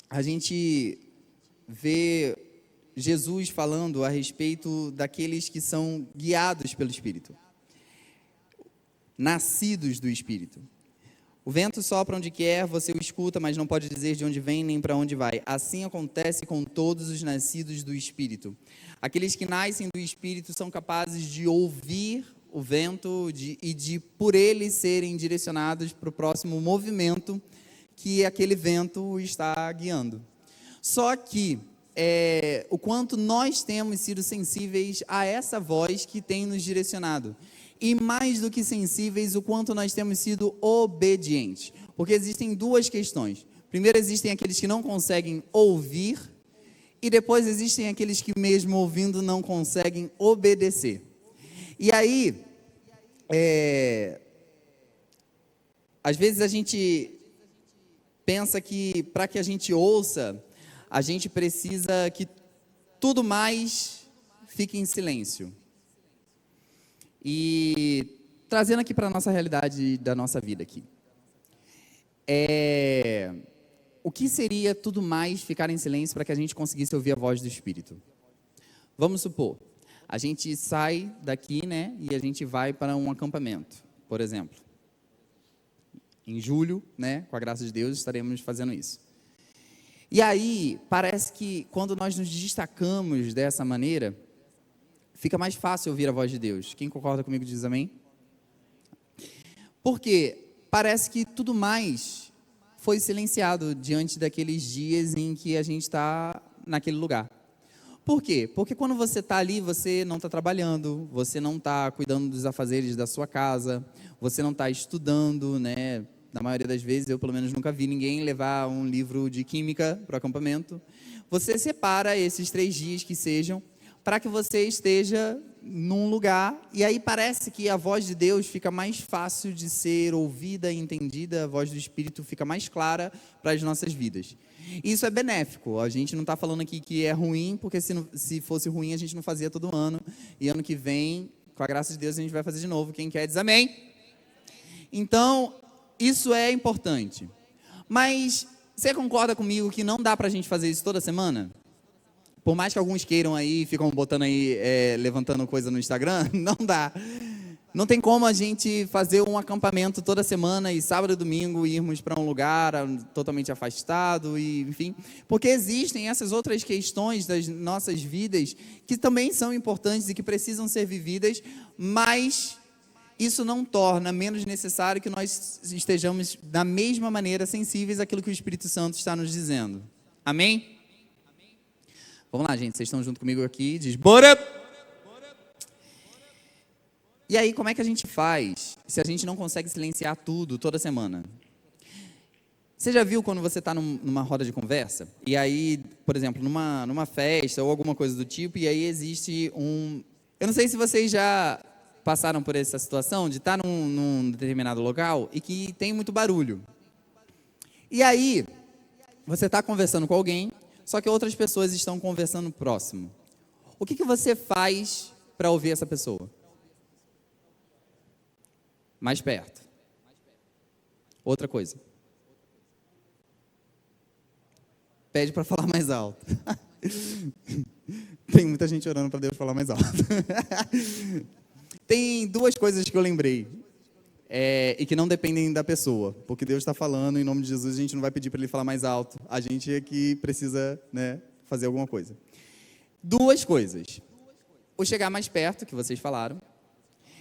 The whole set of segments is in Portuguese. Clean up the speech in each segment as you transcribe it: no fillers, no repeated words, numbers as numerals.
a gente vê Jesus falando a respeito daqueles que são guiados pelo Espírito, nascidos do Espírito. O vento sopra onde quer, você o escuta, mas não pode dizer de onde vem nem para onde vai. Assim acontece com todos os nascidos do Espírito. Aqueles que nascem do Espírito são capazes de ouvir o vento e de, por ele, serem direcionados para o próximo movimento que aquele vento está guiando. Só que o quanto nós temos sido sensíveis a essa voz que tem nos direcionado. E mais do que sensíveis, o quanto nós temos sido obedientes. Porque existem duas questões. Primeiro, existem aqueles que não conseguem ouvir, e depois existem aqueles que, mesmo ouvindo, não conseguem obedecer. E aí, às vezes a gente pensa que, para que a gente ouça, a gente precisa que tudo mais fique em silêncio. E trazendo aqui para a nossa realidade da nossa vida aqui. O que seria tudo mais ficar em silêncio para que a gente conseguisse ouvir a voz do Espírito? Vamos supor, a gente sai daqui, né, e a gente vai para um acampamento, por exemplo. Em julho, né, com a graça de Deus, estaremos fazendo isso. E aí, parece que quando nós nos destacamos dessa maneira, fica mais fácil ouvir a voz de Deus. Quem concorda comigo diz amém? Porque parece que tudo mais foi silenciado diante daqueles dias em que a gente está naquele lugar. Por quê? Porque quando você está ali, você não está trabalhando, você não está cuidando dos afazeres da sua casa, você não está estudando, né? Na maioria das vezes, eu pelo menos nunca vi ninguém levar um livro de química para o acampamento. Você separa esses 3 dias que sejam, para que você esteja num lugar, e aí parece que a voz de Deus fica mais fácil de ser ouvida e entendida, a voz do Espírito fica mais clara para as nossas vidas. Isso é benéfico, a gente não está falando aqui que é ruim, porque se fosse ruim a gente não fazia todo ano, e ano que vem, com a graça de Deus, a gente vai fazer de novo, quem quer diz amém. Então, isso é importante, mas você concorda comigo que não dá para a gente fazer isso toda semana? Por mais que alguns queiram aí, ficam botando aí, levantando coisa no Instagram, não dá. Não tem como a gente fazer um acampamento toda semana e sábado e domingo irmos para um lugar totalmente afastado, e, enfim. Porque existem essas outras questões das nossas vidas que também são importantes e que precisam ser vividas, mas isso não torna menos necessário que nós estejamos da mesma maneira sensíveis àquilo que o Espírito Santo está nos dizendo. Amém? Vamos lá, gente, vocês estão junto comigo aqui, diz, bora! E aí, como é que a gente faz se a gente não consegue silenciar tudo toda semana? Você já viu quando você está numa roda de conversa, e aí, por exemplo, numa festa ou alguma coisa do tipo, e aí existe eu não sei se vocês já passaram por essa situação de estar num determinado local e que tem muito barulho. E aí, você está conversando com alguém, só que outras pessoas estão conversando próximo. O que você faz para ouvir essa pessoa? Mais perto. Outra coisa. Pede para falar mais alto. Tem muita gente orando para Deus falar mais alto. Tem 2 coisas que eu lembrei. E que não dependem da pessoa, porque Deus está falando, em nome de Jesus, a gente não vai pedir para Ele falar mais alto, a gente é que precisa, né, fazer alguma coisa. 2 coisas, o chegar mais perto, que vocês falaram,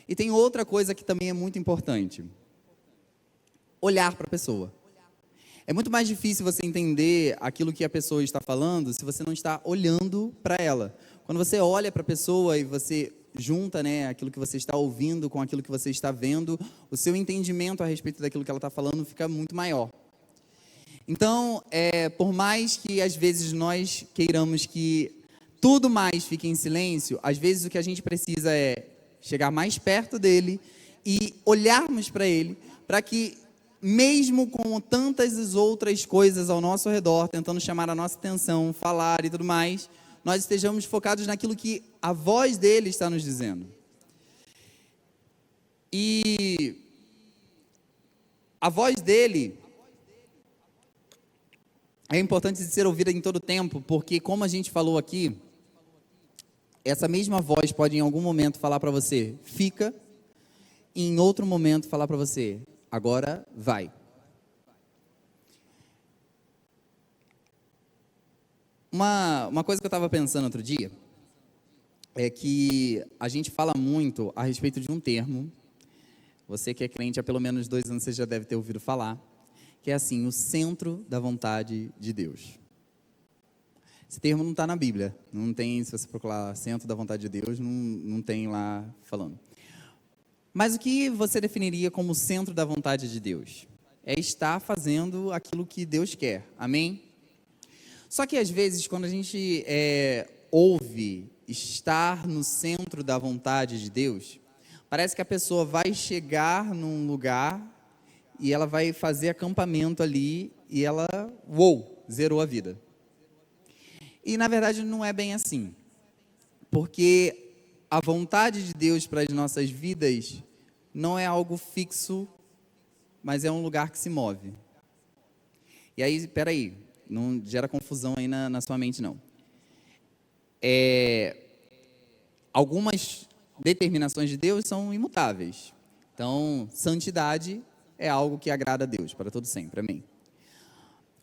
e tem outra coisa que também é muito importante, olhar para a pessoa. É muito mais difícil você entender aquilo que a pessoa está falando se você não está olhando para ela. Quando você olha para a pessoa e você junta, né, aquilo que você está ouvindo com aquilo que você está vendo, o seu entendimento a respeito daquilo que ela está falando fica muito maior. Então, por mais que às vezes nós queiramos que tudo mais fique em silêncio, às vezes o que a gente precisa é chegar mais perto dele e olharmos para ele, para que mesmo com tantas outras coisas ao nosso redor, tentando chamar a nossa atenção, falar e tudo mais, nós estejamos focados naquilo que a voz dele está nos dizendo. E a voz dele é importante de ser ouvida em todo tempo, porque como a gente falou aqui, essa mesma voz pode em algum momento falar para você, fica, e em outro momento falar para você, agora vai. Uma coisa que eu estava pensando outro dia, é que a gente fala muito a respeito de um termo, você que é crente há pelo menos 2 anos, você já deve ter ouvido falar, que é assim, o centro da vontade de Deus. Esse termo não está na Bíblia, não tem, se você procurar centro da vontade de Deus, não tem lá falando. Mas o que você definiria como centro da vontade de Deus? É estar fazendo aquilo que Deus quer, amém? Só que às vezes, quando a gente ouve estar no centro da vontade de Deus, parece que a pessoa vai chegar num lugar e ela vai fazer acampamento ali e ela, zerou a vida. E na verdade não é bem assim, porque a vontade de Deus para as nossas vidas não é algo fixo, mas é um lugar que se move. E aí, espera aí, não gera confusão aí na sua mente não. Algumas determinações de Deus são imutáveis. Então, santidade é algo que agrada a Deus para todo sempre, amém.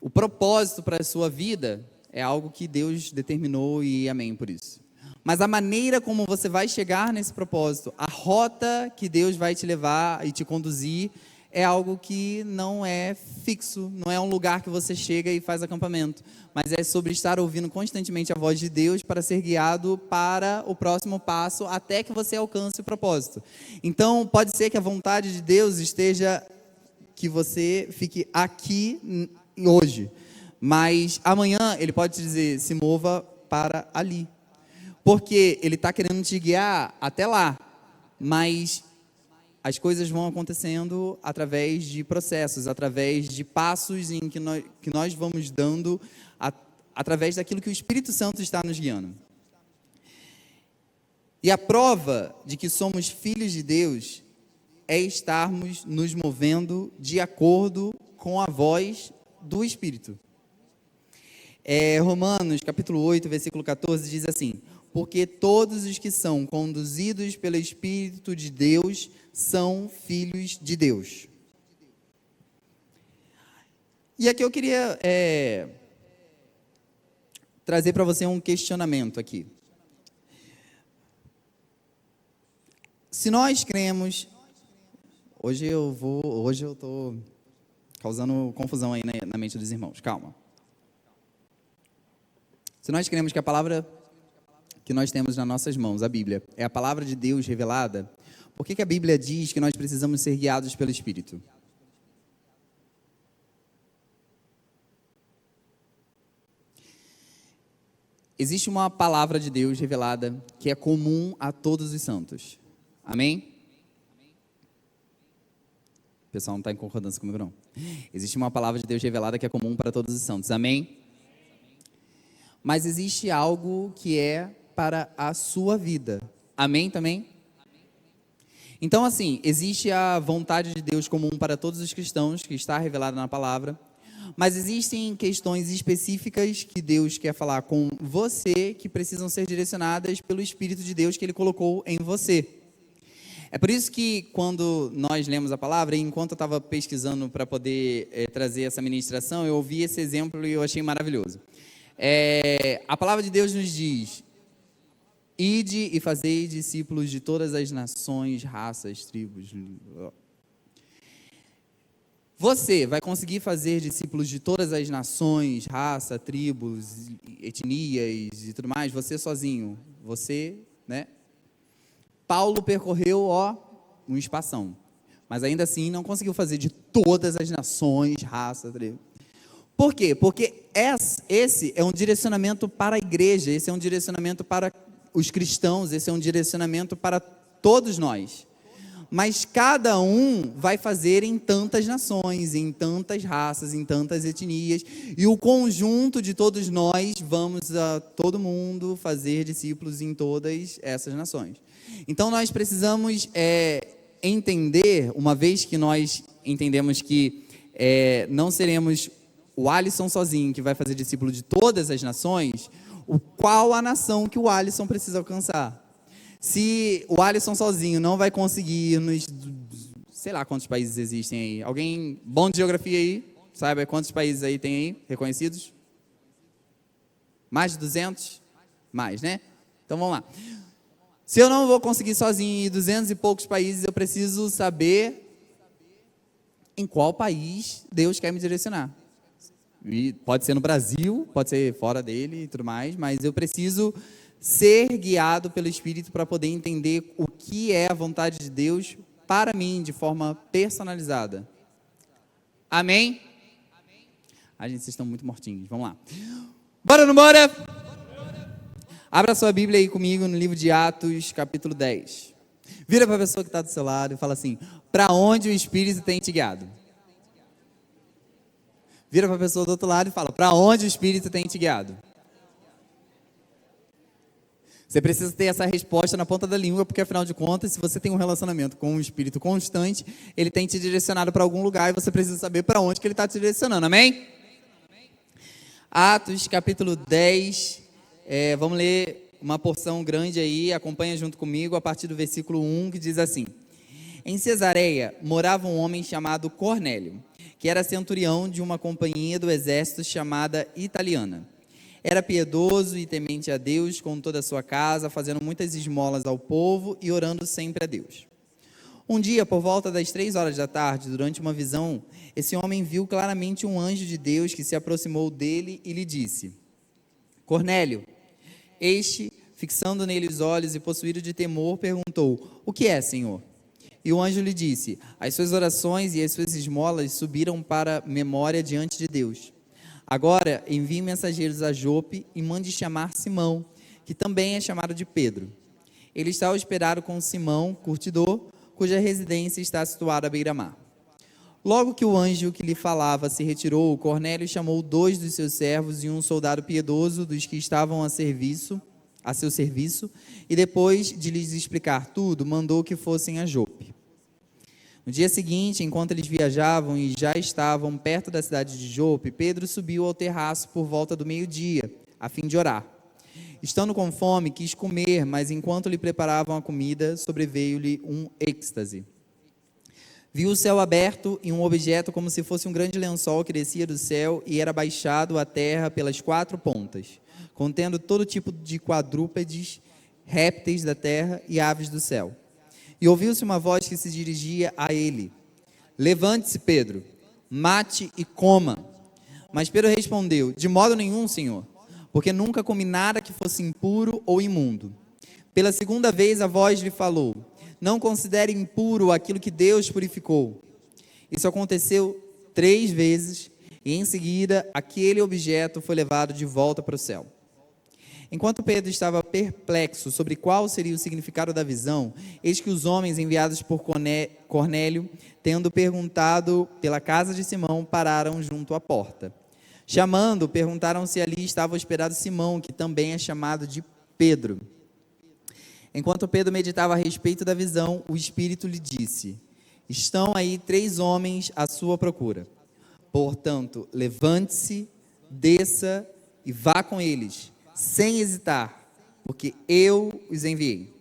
O propósito para a sua vida é algo que Deus determinou e amém por isso. Mas a maneira como você vai chegar nesse propósito, a rota que Deus vai te levar e te conduzir, é algo que não é fixo, não é um lugar que você chega e faz acampamento, mas é sobre estar ouvindo constantemente a voz de Deus para ser guiado para o próximo passo, até que você alcance o propósito. Então, pode ser que a vontade de Deus esteja que você fique aqui hoje, mas amanhã Ele pode te dizer, se mova para ali, porque Ele está querendo te guiar até lá, mas as coisas vão acontecendo através de processos, através de passos em que nós vamos dando, através daquilo que o Espírito Santo está nos guiando. E a prova de que somos filhos de Deus é estarmos nos movendo de acordo com a voz do Espírito. Romanos capítulo 8, versículo 14 diz assim, porque todos os que são conduzidos pelo Espírito de Deus são filhos de Deus. E aqui eu queria trazer para você um questionamento aqui. Se nós cremos, hoje eu estou causando confusão aí na mente dos irmãos, calma. Se nós cremos que a palavra que nós temos nas nossas mãos, a Bíblia, é a palavra de Deus revelada, por que a Bíblia diz que nós precisamos ser guiados pelo Espírito? Existe uma palavra de Deus revelada que é comum a todos os santos. Amém? O pessoal não está em concordância comigo, não. Existe uma palavra de Deus revelada que é comum para todos os santos. Amém? Mas existe algo que é para a sua vida. Amém também? Então, assim, existe a vontade de Deus comum para todos os cristãos, que está revelada na palavra, mas existem questões específicas que Deus quer falar com você, que precisam ser direcionadas pelo Espírito de Deus que Ele colocou em você. É por isso que quando nós lemos a palavra, e enquanto eu estava pesquisando para poder trazer essa ministração, eu ouvi esse exemplo e eu achei maravilhoso. A palavra de Deus nos diz, ide e fazei discípulos de todas as nações, raças, tribos. Você vai conseguir fazer discípulos de todas as nações, raça, tribos, etnias e tudo mais, você sozinho, você, né? Paulo percorreu, um espação, mas ainda assim não conseguiu fazer de todas as nações, raça, tribos. Por quê? Porque esse é um direcionamento para a igreja, esse é um direcionamento para os cristãos, esse é um direcionamento para todos nós. Mas cada um vai fazer em tantas nações, em tantas raças, em tantas etnias, e o conjunto de todos nós vamos a todo mundo fazer discípulos em todas essas nações. Então nós precisamos entender, uma vez que nós entendemos que não seremos o Alisson sozinho, que vai fazer discípulo de todas as nações, qual a nação que o Alisson precisa alcançar? Se o Alisson sozinho não vai conseguir nos, sei lá quantos países existem aí. Alguém bom de geografia aí? Sabe quantos países aí tem aí reconhecidos? Mais de 200? Mais, né? Então vamos lá. Se eu não vou conseguir sozinho em 200 e poucos países, eu preciso saber em qual país Deus quer me direcionar. E pode ser no Brasil, pode ser fora dele e tudo mais, mas eu preciso ser guiado pelo Espírito para poder entender o que é a vontade de Deus para mim de forma personalizada. Amém? A gente, vocês estão muito mortinhos, vamos lá. Bora ou não bora? Abra sua Bíblia aí comigo no livro de Atos, capítulo 10. Vira para a pessoa que está do seu lado e fala assim: para onde o Espírito tem te guiado? Vira para a pessoa do outro lado e fala: para onde o Espírito tem te guiado? Você precisa ter essa resposta na ponta da língua, porque afinal de contas, se você tem um relacionamento com um Espírito constante, ele tem te direcionado para algum lugar e você precisa saber para onde que ele está te direcionando, amém? Atos, capítulo 10, vamos ler uma porção grande aí, acompanha junto comigo, a partir do versículo 1, que diz assim: Em Cesareia morava um homem chamado Cornélio, que era centurião de uma companhia do exército chamada Italiana. Era piedoso e temente a Deus com toda a sua casa, fazendo muitas esmolas ao povo e orando sempre a Deus. Um dia, por volta das 3 horas da tarde, durante uma visão, esse homem viu claramente um anjo de Deus que se aproximou dele e lhe disse: Cornélio. Este, fixando nele os olhos e possuído de temor, perguntou: O que é, Senhor? E o anjo lhe disse: As suas orações e as suas esmolas subiram para memória diante de Deus. Agora envie mensageiros a Jope e mande chamar Simão, que também é chamado de Pedro. Ele está hospedado com Simão, curtidor, cuja residência está situada à beira-mar. Logo que o anjo que lhe falava se retirou, Cornélio chamou 2 dos seus servos e um soldado piedoso dos que estavam a seu serviço, e depois de lhes explicar tudo, mandou que fossem a Jope. No dia seguinte, enquanto eles viajavam e já estavam perto da cidade de Jope, Pedro subiu ao terraço por volta do meio-dia, a fim de orar. Estando com fome, quis comer, mas enquanto lhe preparavam a comida, sobreveio-lhe um êxtase. Viu o céu aberto e um objeto como se fosse um grande lençol que descia do céu e era baixado à terra pelas 4 pontas, contendo todo tipo de quadrúpedes, répteis da terra e aves do céu. E ouviu-se uma voz que se dirigia a ele: Levante-se, Pedro, mate e coma. Mas Pedro respondeu: De modo nenhum, Senhor, porque nunca comi nada que fosse impuro ou imundo. Pela segunda vez a voz lhe falou: Não considere impuro aquilo que Deus purificou. Isso aconteceu 3 vezes, e em seguida aquele objeto foi levado de volta para o céu. Enquanto Pedro estava perplexo sobre qual seria o significado da visão, eis que os homens enviados por Cornélio, tendo perguntado pela casa de Simão, pararam junto à porta. Chamando, perguntaram se ali estava hospedado Simão, que também é chamado de Pedro. Enquanto Pedro meditava a respeito da visão, o Espírito lhe disse: Estão aí 3 homens à sua procura. Portanto, levante-se, desça e vá com eles, sem hesitar, porque eu os enviei.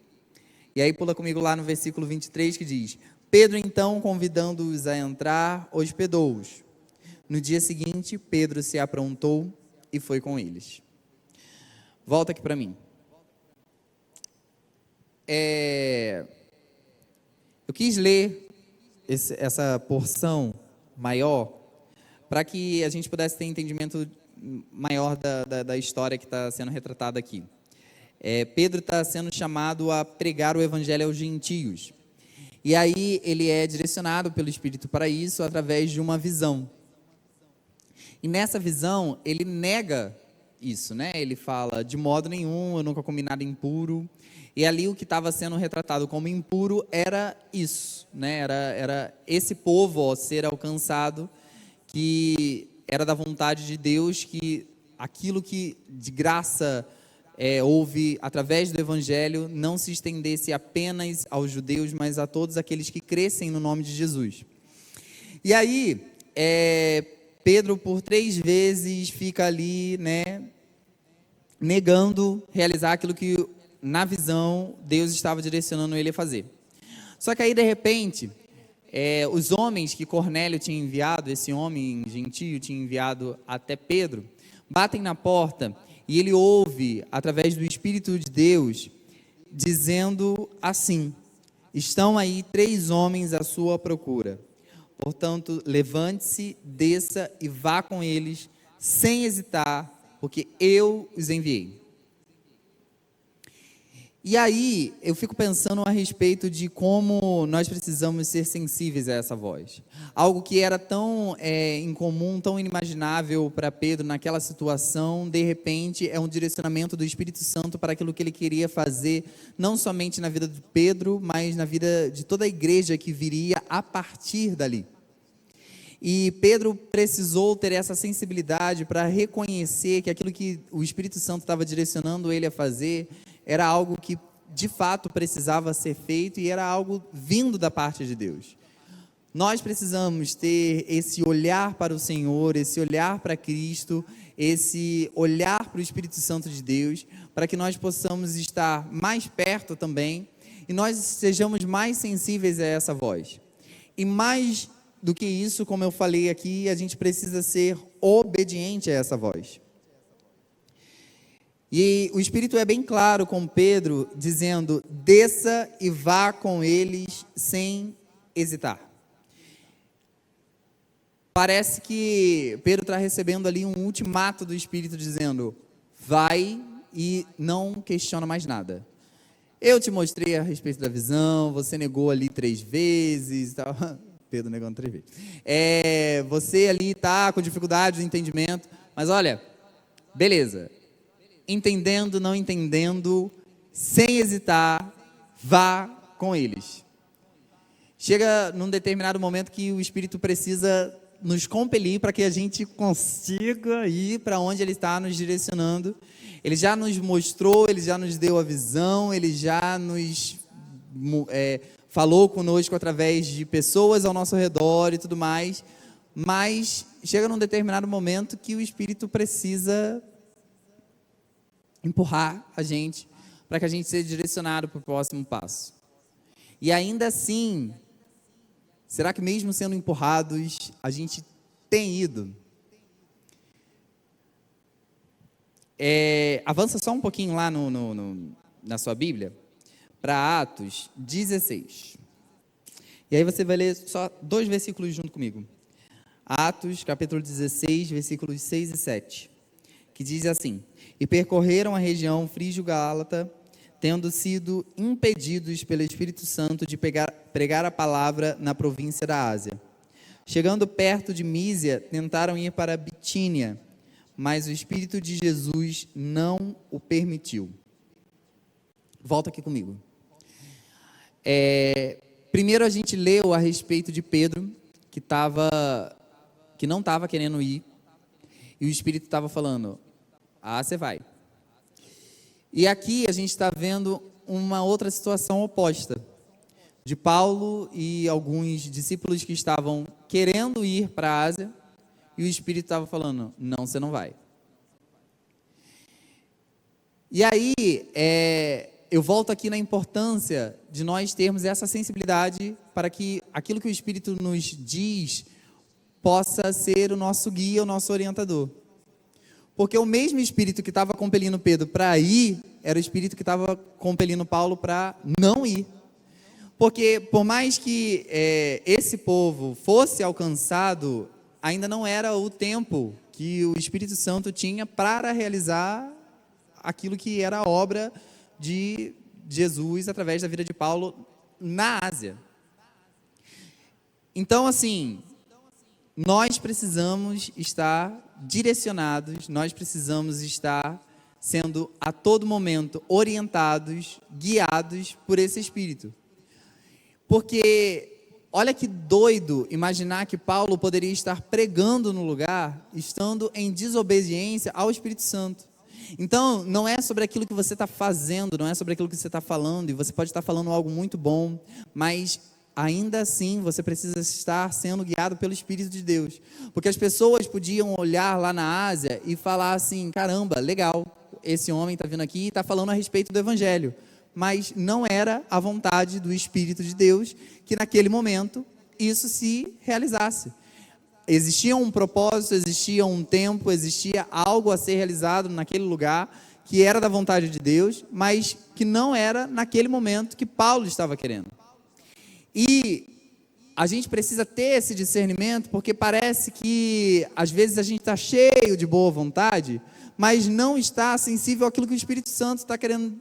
E aí pula comigo lá no versículo 23 que diz: Pedro então, convidando-os a entrar, hospedou-os. No dia seguinte, Pedro se aprontou e foi com eles. Volta aqui para mim. Eu quis ler essa porção maior para que a gente pudesse ter entendimento maior da história que está sendo retratada aqui. Pedro está sendo chamado a pregar o evangelho aos gentios. E aí ele é direcionado pelo Espírito para isso através de uma visão. E nessa visão ele nega isso, né? Ele fala: de modo nenhum, eu nunca comi nada impuro. E ali o que estava sendo retratado como impuro era isso, né? Era esse povo a ser alcançado, que era da vontade de Deus, que aquilo que de graça houve através do Evangelho não se estendesse apenas aos judeus, mas a todos aqueles que crescem no nome de Jesus. E aí, Pedro, por 3 vezes, fica ali, né, negando realizar aquilo que, na visão, Deus estava direcionando ele a fazer. Só que aí, de repente, os homens que Cornélio tinha enviado, esse homem gentio tinha enviado até Pedro, batem na porta e ele ouve, através do Espírito de Deus, dizendo assim: estão aí 3 homens à sua procura. Portanto, levante-se, desça e vá com eles, sem hesitar, porque eu os enviei. E aí, eu fico pensando a respeito de como nós precisamos ser sensíveis a essa voz. Algo que era tão incomum, tão inimaginável para Pedro naquela situação, de repente é um direcionamento do Espírito Santo para aquilo que ele queria fazer, não somente na vida de Pedro, mas na vida de toda a igreja que viria a partir dali. E Pedro precisou ter essa sensibilidade para reconhecer que aquilo que o Espírito Santo estava direcionando ele a fazer era algo que de fato precisava ser feito e era algo vindo da parte de Deus. Nós precisamos ter esse olhar para o Senhor, esse olhar para Cristo, esse olhar para o Espírito Santo de Deus, para que nós possamos estar mais perto também e nós sejamos mais sensíveis a essa voz. E mais do que isso, como eu falei aqui, a gente precisa ser obediente a essa voz. E o Espírito é bem claro com Pedro, dizendo: desça e vá com eles sem hesitar. Parece que Pedro está recebendo ali um ultimato do Espírito, dizendo: vai e não questiona mais nada. Eu te mostrei a respeito da visão, você negou ali 3 vezes, tal. Pedro negando 3 vezes. Você ali está com dificuldade de entendimento, mas olha, beleza. Entendendo, não entendendo, sem hesitar, vá com eles. Chega num determinado momento que o Espírito precisa nos compelir para que a gente consiga ir para onde Ele está nos direcionando. Ele já nos mostrou, Ele já nos deu a visão, Ele já nos falou conosco através de pessoas ao nosso redor e tudo mais, mas chega num determinado momento que o Espírito precisa empurrar a gente para que a gente seja direcionado para o próximo passo. E ainda assim, será que mesmo sendo empurrados, a gente tem ido? Avança só um pouquinho lá na sua Bíblia, para Atos 16. E aí você vai ler só 2 versículos junto comigo. Atos, capítulo 16, versículos 6 e 7. Que diz assim: e percorreram a região frígio-gálata, tendo sido impedidos pelo Espírito Santo de pregar a palavra na província da Ásia. Chegando perto de Mísia, tentaram ir para Bitínia, mas o Espírito de Jesus não o permitiu. Volta aqui comigo. Primeiro a gente leu a respeito de Pedro, que não estava querendo ir, e o Espírito estava falando: você vai. E aqui a gente está vendo uma outra situação oposta, de Paulo e alguns discípulos que estavam querendo ir para a Ásia, e o Espírito estava falando: não, você não vai. E aí, eu volto aqui na importância de nós termos essa sensibilidade para que aquilo que o Espírito nos diz possa ser o nosso guia, o nosso orientador. Porque o mesmo Espírito que estava compelindo Pedro para ir, era o Espírito que estava compelindo Paulo para não ir. Porque por mais que esse povo fosse alcançado, ainda não era o tempo que o Espírito Santo tinha para realizar aquilo que era a obra de Jesus através da vida de Paulo na Ásia. Então, assim, nós precisamos estar direcionados, nós precisamos estar sendo a todo momento orientados, guiados por esse Espírito. Porque olha que doido imaginar que Paulo poderia estar pregando no lugar, estando em desobediência ao Espírito Santo. Então, não é sobre aquilo que você está fazendo, não é sobre aquilo que você está falando, e você pode estar falando algo muito bom, mas ainda assim você precisa estar sendo guiado pelo Espírito de Deus. Porque as pessoas podiam olhar lá na Ásia e falar assim, caramba, legal, esse homem está vindo aqui e está falando a respeito do Evangelho. Mas não era a vontade do Espírito de Deus que naquele momento isso se realizasse. Existia um propósito, existia um tempo, existia algo a ser realizado naquele lugar que era da vontade de Deus, mas que não era naquele momento que Paulo estava querendo. E a gente precisa ter esse discernimento, porque parece que às vezes a gente está cheio de boa vontade, mas não está sensível àquilo que o Espírito Santo está querendo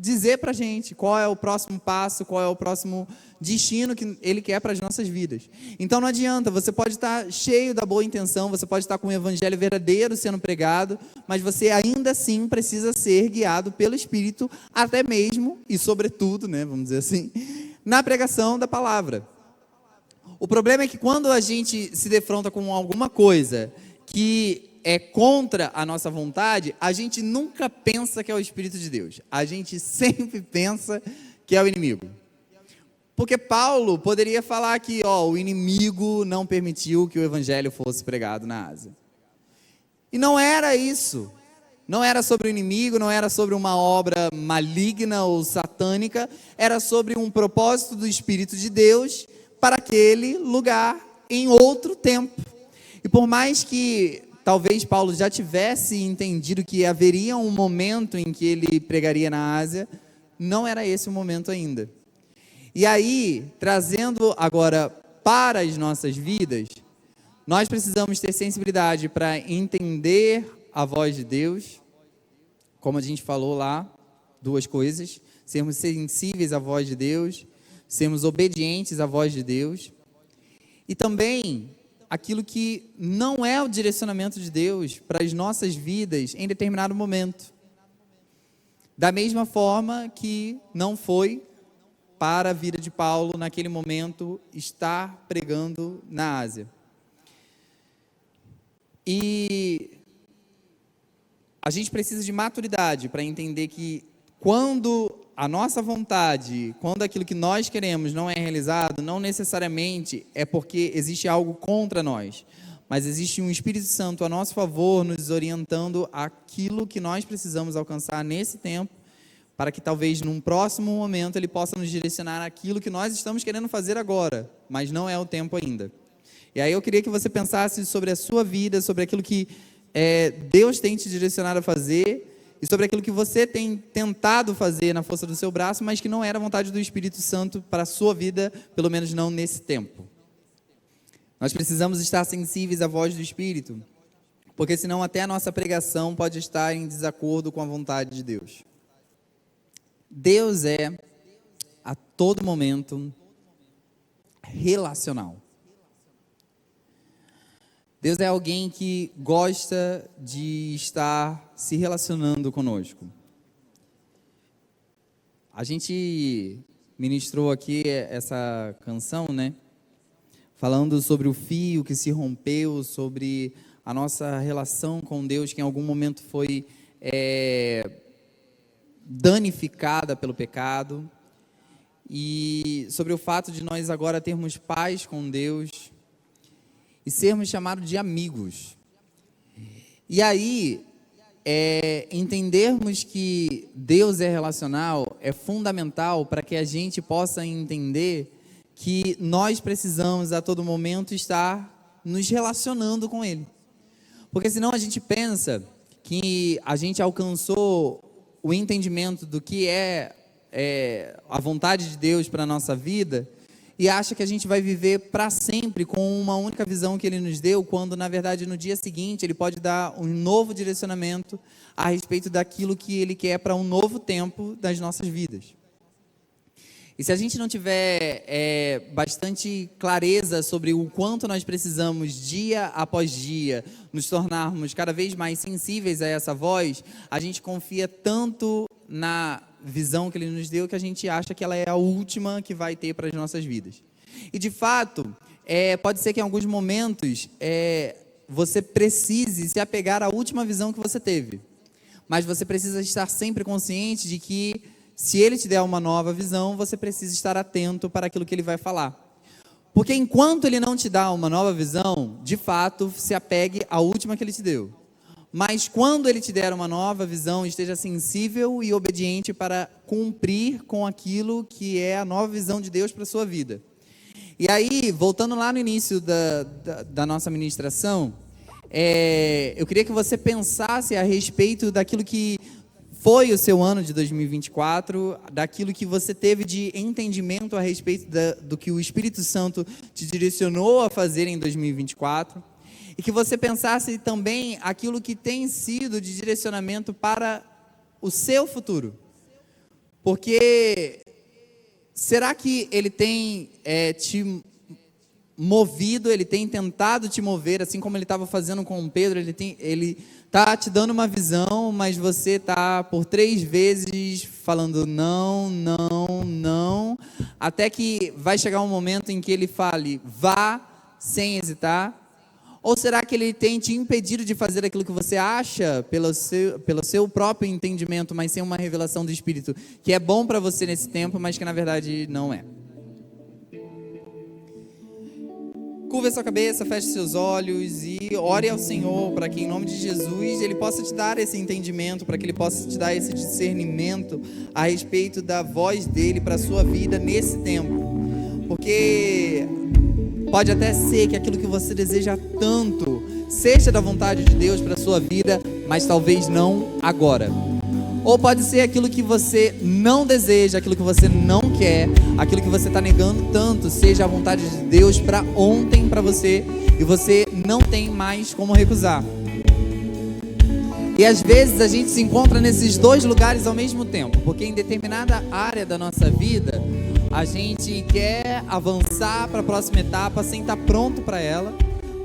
dizer para a gente, qual é o próximo passo, qual é o próximo destino que Ele quer para as nossas vidas. Então não adianta, você pode estar cheio da boa intenção, você pode estar com o Evangelho verdadeiro sendo pregado, mas você ainda assim precisa ser guiado pelo Espírito, até mesmo, e sobretudo, né, vamos dizer assim, na pregação da palavra. O problema é que quando a gente se defronta com alguma coisa que é contra a nossa vontade, a gente nunca pensa que é o Espírito de Deus. A gente sempre pensa que é o inimigo. Porque Paulo poderia falar que o inimigo não permitiu que o Evangelho fosse pregado na Ásia. E não era isso. Não era sobre o inimigo, não era sobre uma obra maligna ou satânica, era sobre um propósito do Espírito de Deus para aquele lugar em outro tempo. E por mais que talvez Paulo já tivesse entendido que haveria um momento em que ele pregaria na Ásia, não era esse o momento ainda. E aí, trazendo agora para as nossas vidas, nós precisamos ter sensibilidade para entender a voz de Deus, como a gente falou lá, duas coisas: sermos sensíveis à voz de Deus, sermos obedientes à voz de Deus, e também aquilo que não é o direcionamento de Deus para as nossas vidas em determinado momento. Da mesma forma que não foi para a vida de Paulo, naquele momento, estar pregando na Ásia. E a gente precisa de maturidade para entender que quando a nossa vontade, quando aquilo que nós queremos não é realizado, não necessariamente é porque existe algo contra nós, mas existe um Espírito Santo a nosso favor, nos orientando aquilo que nós precisamos alcançar nesse tempo, para que talvez num próximo momento Ele possa nos direcionar aquilo que nós estamos querendo fazer agora, mas não é o tempo ainda. E aí eu queria que você pensasse sobre a sua vida, sobre aquilo que Deus tem te direcionado a fazer, e sobre aquilo que você tem tentado fazer na força do seu braço, mas que não era a vontade do Espírito Santo para a sua vida, pelo menos não nesse tempo. Nós precisamos estar sensíveis à voz do Espírito, porque senão até a nossa pregação pode estar em desacordo com a vontade de Deus. Deus é, a todo momento, relacional. Deus é alguém que gosta de estar se relacionando conosco. A gente ministrou aqui essa canção, né? Falando sobre o fio que se rompeu, sobre a nossa relação com Deus, que em algum momento foi danificada pelo pecado. E sobre o fato de nós agora termos paz com Deus e sermos chamados de amigos. E aí, entendermos que Deus é relacional é fundamental para que a gente possa entender que nós precisamos a todo momento estar nos relacionando com Ele. Porque senão a gente pensa que a gente alcançou o entendimento do que é a vontade de Deus para a nossa vida, e acha que a gente vai viver para sempre com uma única visão que Ele nos deu, quando na verdade no dia seguinte Ele pode dar um novo direcionamento a respeito daquilo que Ele quer para um novo tempo das nossas vidas. E se a gente não tiver bastante clareza sobre o quanto nós precisamos, dia após dia, nos tornarmos cada vez mais sensíveis a essa voz, a gente confia tanto na visão que Ele nos deu, que a gente acha que ela é a última que vai ter para as nossas vidas. E de fato, pode ser que em alguns momentos você precise se apegar à última visão que você teve, mas você precisa estar sempre consciente de que Se Ele te der uma nova visão, você precisa estar atento para aquilo que Ele vai falar. Porque enquanto Ele não te dá uma nova visão, de fato, se apegue à última que Ele te deu. Mas quando Ele te der uma nova visão, esteja sensível e obediente para cumprir com aquilo que é a nova visão de Deus para a sua vida. E aí, voltando lá no início da nossa ministração, eu queria que você pensasse a respeito daquilo que foi o seu ano de 2024, daquilo que você teve de entendimento a respeito do que o Espírito Santo te direcionou a fazer em 2024, e que você pensasse também aquilo que tem sido de direcionamento para o seu futuro. Porque será que Ele tem te movido, Ele tem tentado te mover, assim como Ele estava fazendo com Pedro, Ele está te dando uma visão, mas você está por 3 vezes falando não, não, não, até que vai chegar um momento em que Ele fale, vá, sem hesitar? Ou será que Ele tem te impedido de fazer aquilo que você acha pelo seu próprio entendimento, mas sem uma revelação do Espírito, que é bom para você nesse tempo, mas que na verdade não é? Curva a sua cabeça, feche seus olhos e ore ao Senhor para que em nome de Jesus Ele possa te dar esse entendimento, para que Ele possa te dar esse discernimento a respeito da voz dEle para a sua vida nesse tempo. Porque pode até ser que aquilo que você deseja tanto seja da vontade de Deus para a sua vida, mas talvez não agora. Ou pode ser aquilo que você não deseja, aquilo que você não quer, aquilo que você está negando tanto, seja a vontade de Deus para ontem para você, e você não tem mais como recusar. E às vezes a gente se encontra nesses 2 lugares ao mesmo tempo, porque em determinada área da nossa vida, a gente quer avançar para a próxima etapa sem estar pronto para ela,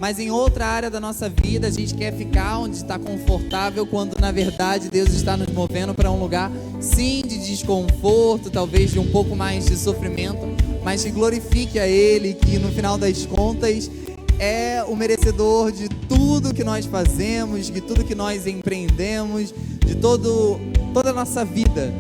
mas em outra área da nossa vida a gente quer ficar onde está confortável, quando na verdade Deus está nos movendo para um lugar sim de desconforto, talvez de um pouco mais de sofrimento, mas que glorifique a Ele, que no final das contas é o merecedor de tudo que nós fazemos, de tudo que nós empreendemos, de toda a nossa vida.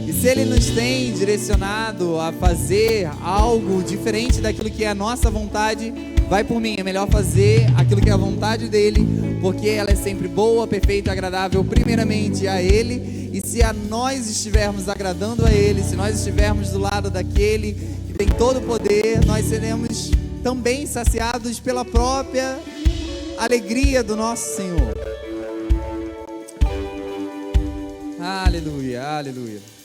E se Ele nos tem direcionado a fazer algo diferente daquilo que é a nossa vontade, vai por mim, é melhor fazer aquilo que é a vontade dEle, porque ela é sempre boa, perfeita e agradável primeiramente a Ele. E se nós estivermos agradando a Ele, se nós estivermos do lado daquele que tem todo o poder, nós seremos também saciados pela própria alegria do nosso Senhor. Aleluia, aleluia.